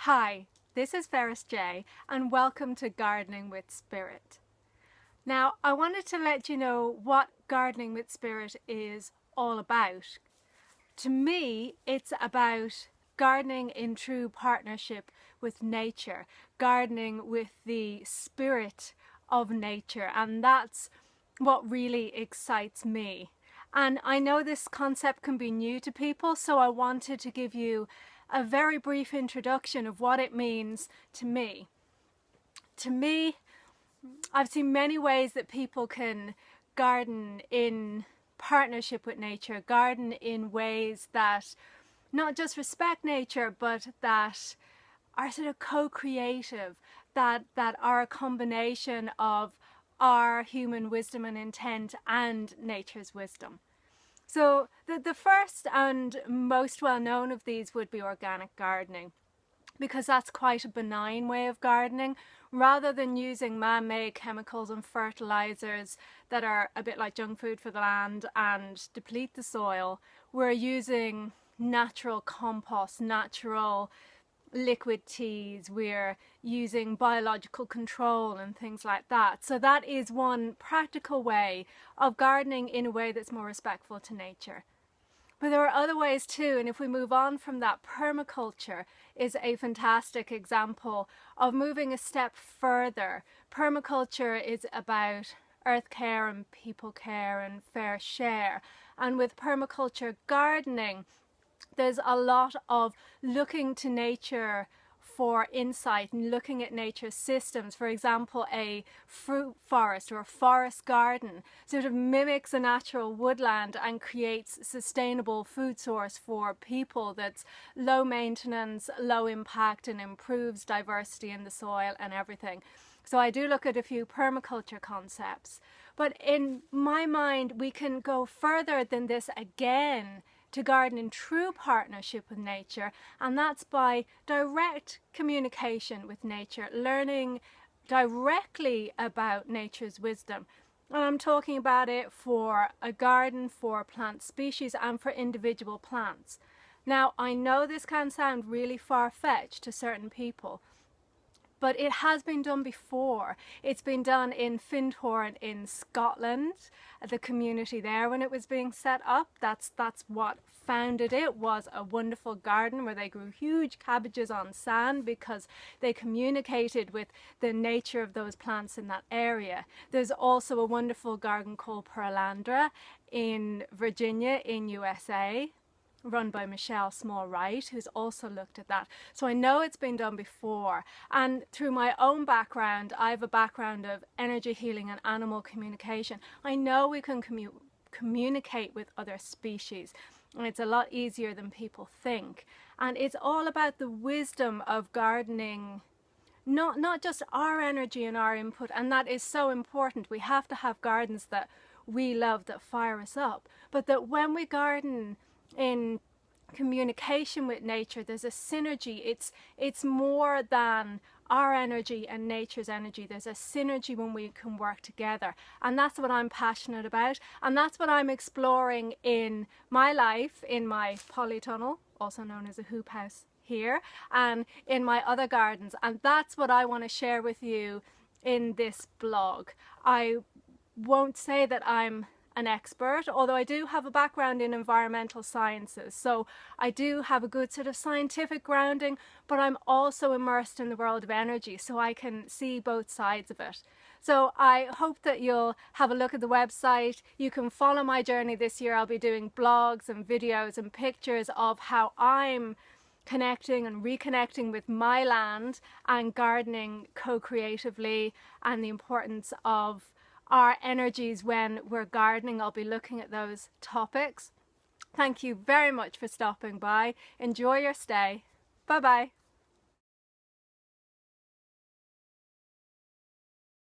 Hi, this is Ferris J and welcome to Gardening with Spirit. Now, I wanted to let you know what Gardening with Spirit is all about. To me, it's about gardening in true partnership with nature, gardening with the spirit of nature, and that's what really excites me. And I know this concept can be new to people, so I wanted to give you a very brief introduction of what it means to me. To me, I've seen many ways that people can garden in partnership with nature, garden in ways that not just respect nature, but that are sort of co-creative, that are a combination of our human wisdom and intent and nature's wisdom. So the first and most well known of these would be organic gardening, because that's quite a benign way of gardening. Rather than using man-made chemicals and fertilizers that are a bit like junk food for the land and deplete the soil, we're using natural compost, natural liquid teas, we're using biological control and things like that. So that is one practical way of gardening in a way that's more respectful to nature. But there are other ways too, and if we move on from that, permaculture is a fantastic example of moving a step further. Permaculture is about earth care and people care and fair share. And with permaculture gardening, there's a lot of looking to nature for insight and looking at nature's systems. For example, a fruit forest or a forest garden sort of mimics a natural woodland and creates sustainable food source for people that's low maintenance, low impact, and improves diversity in the soil and everything. So I do look at a few permaculture concepts. But in my mind, we can go further than this again to garden in true partnership with nature, and that's by direct communication with nature, learning directly about nature's wisdom. And I'm talking about it for a garden, for plant species, and for individual plants. Now, I know this can sound really far-fetched to certain people, but it has been done before. It's been done in Findhorn in Scotland, the community there when it was being set up. That's what founded it, was a wonderful garden where they grew huge cabbages on sand because they communicated with the nature of those plants in that area. There's also a wonderful garden called Pearlandra in Virginia in USA, run by Michelle Small-Wright, who's also looked at that. So I know it's been done before. And through my own background, I have a background of energy healing and animal communication. I know we can communicate with other species, and it's a lot easier than people think. And it's all about the wisdom of gardening, not just our energy and our input, and that is so important. We have to have gardens that we love, that fire us up, but that when we garden in communication with nature, there's a synergy. It's more than our energy and nature's energy. There's a synergy when we can work together, and that's what I'm passionate about, and that's what I'm exploring in my life, in my polytunnel, also known as a hoop house here, and in my other gardens. And that's what I want to share with you in this blog. I won't say that I'm an expert, although I do have a background in environmental sciences, so I do have a good sort of scientific grounding, but I'm also immersed in the world of energy, so I can see both sides of it. So I hope that you'll have a look at the website. You can follow my journey this year. I'll be doing blogs and videos and pictures of how I'm connecting and reconnecting with my land and gardening co-creatively, and the importance of our energies when we're gardening. I'll be looking at those topics. Thank you very much for stopping by. Enjoy your stay. Bye bye.